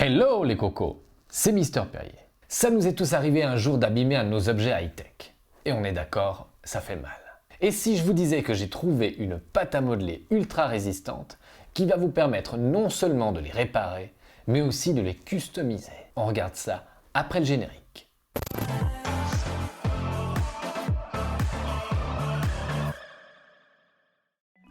Hello les cocos, c'est Mister Perrier. Ça nous est tous arrivé un jour d'abîmer un de nos objets high-tech. Et on est d'accord, ça fait mal. Et si je vous disais que j'ai trouvé une pâte à modeler ultra résistante qui va vous permettre non seulement de les réparer, mais aussi de les customiser. On regarde ça après le générique.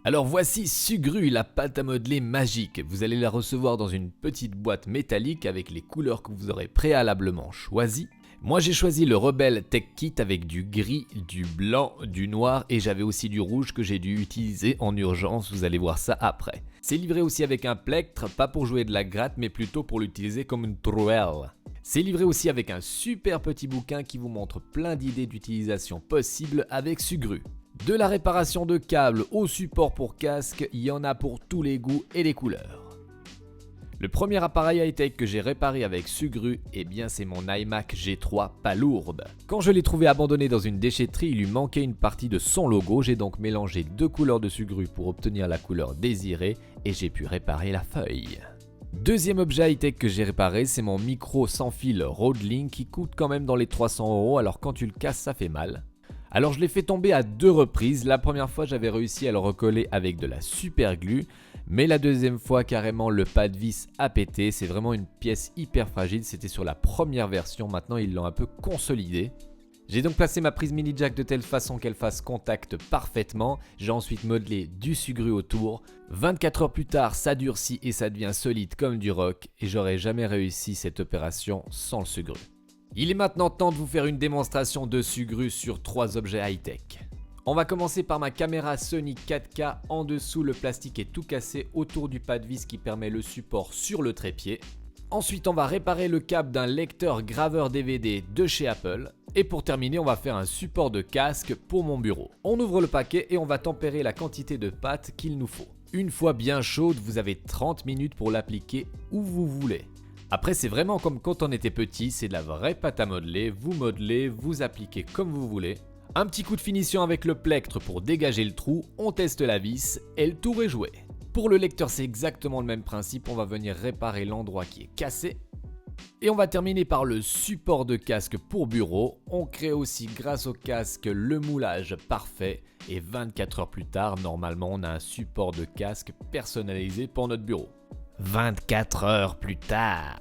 Alors voici Sugru, la pâte à modeler magique. Vous allez la recevoir dans une petite boîte métallique avec les couleurs que vous aurez préalablement choisies. Moi j'ai choisi le Rebel Tech Kit avec du gris, du blanc, du noir et j'avais aussi du rouge que j'ai dû utiliser en urgence, vous allez voir ça après. C'est livré aussi avec un plectre, pas pour jouer de la gratte mais plutôt pour l'utiliser comme une trouelle. C'est livré aussi avec un super petit bouquin qui vous montre plein d'idées d'utilisation possibles avec Sugru. De la réparation de câbles au support pour casque, il y en a pour tous les goûts et les couleurs. Le premier appareil high-tech que j'ai réparé avec Sugru, eh bien c'est mon iMac G3 pas lourde. Quand je l'ai trouvé abandonné dans une déchetterie, il lui manquait une partie de son logo, j'ai donc mélangé deux couleurs de Sugru pour obtenir la couleur désirée et j'ai pu réparer la feuille. Deuxième objet high-tech que j'ai réparé, c'est mon micro sans fil Rodelink qui coûte quand même dans les 300 €, alors quand tu le casses ça fait mal. Alors je l'ai fait tomber à deux reprises, la première fois j'avais réussi à le recoller avec de la super glue, mais la deuxième fois carrément le pas de vis a pété, c'est vraiment une pièce hyper fragile, c'était sur la première version, maintenant ils l'ont un peu consolidé. J'ai donc placé ma prise mini jack de telle façon qu'elle fasse contact parfaitement, j'ai ensuite modelé du Sugru autour, 24 heures plus tard ça durcit et ça devient solide comme du rock et j'aurais jamais réussi cette opération sans le Sugru. Il est maintenant temps de vous faire une démonstration de Sugru sur 3 objets high-tech. On va commencer par ma caméra Sony 4K, en dessous le plastique est tout cassé autour du pas de vis qui permet le support sur le trépied. Ensuite on va réparer le câble d'un lecteur graveur DVD de chez Apple. Et pour terminer on va faire un support de casque pour mon bureau. On ouvre le paquet et on va tempérer la quantité de pâte qu'il nous faut. Une fois bien chaude, vous avez 30 minutes pour l'appliquer où vous voulez. Après c'est vraiment comme quand on était petit, c'est de la vraie pâte à modeler, vous appliquez comme vous voulez. Un petit coup de finition avec le plectre pour dégager le trou, on teste la vis et le tour est joué. Pour le lecteur c'est exactement le même principe, on va venir réparer l'endroit qui est cassé. Et on va terminer par le support de casque pour bureau, on crée aussi grâce au casque le moulage parfait et 24 heures plus tard, normalement on a un support de casque personnalisé pour notre bureau. 24 heures plus tard.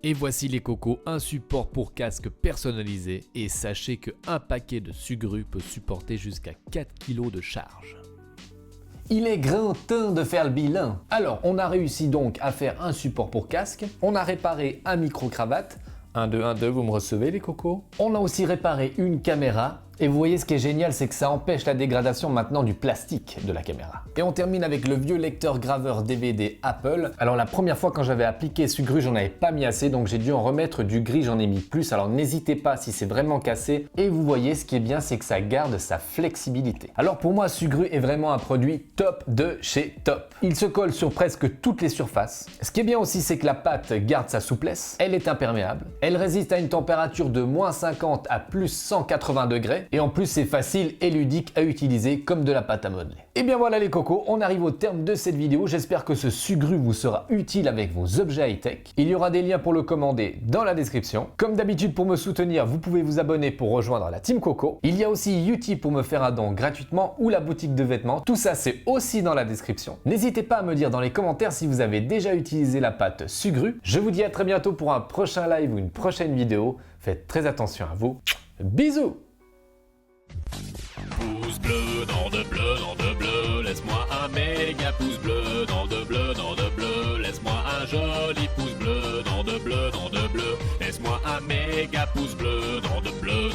Et voici les cocos, un support pour casque personnalisé et sachez qu'un paquet de Sugru peut supporter jusqu'à 4 kg de charge. Il est grand temps de faire le bilan. Alors, on a réussi donc à faire un support pour casque, on a réparé un micro-cravate, 1, 2, 1, 2, vous me recevez les cocos. On a aussi réparé une caméra, et vous voyez ce qui est génial, c'est que ça empêche la dégradation maintenant du plastique de la caméra. Et on termine avec le vieux lecteur graveur DVD Apple. Alors la première fois quand j'avais appliqué Sugru, j'en avais pas mis assez, donc j'ai dû en remettre du gris, j'en ai mis plus. Alors n'hésitez pas si c'est vraiment cassé. Et vous voyez, ce qui est bien, c'est que ça garde sa flexibilité. Alors pour moi, Sugru est vraiment un produit top de chez top. Il se colle sur presque toutes les surfaces. Ce qui est bien aussi, c'est que la pâte garde sa souplesse. Elle est imperméable. Elle résiste à une température de -50 à +180 degrés. Et en plus c'est facile et ludique à utiliser comme de la pâte à modeler. Et bien voilà les cocos, on arrive au terme de cette vidéo. J'espère que ce Sugru vous sera utile avec vos objets high-tech. Il y aura des liens pour le commander dans la description. Comme d'habitude, pour me soutenir, vous pouvez vous abonner pour rejoindre la team Coco. Il y a aussi Utip pour me faire un don gratuitement ou la boutique de vêtements. Tout ça c'est aussi dans la description. N'hésitez pas à me dire dans les commentaires si vous avez déjà utilisé la pâte Sugru. Je vous dis à très bientôt pour un prochain live ou une prochaine vidéo. Faites très attention à vous. Bisous! Pouce bleu, dans de bleu, laisse-moi un méga pouce bleu, dans de bleu, laisse-moi un joli pouce bleu, dans de bleu, laisse-moi un méga pouce bleu, dans de bleu.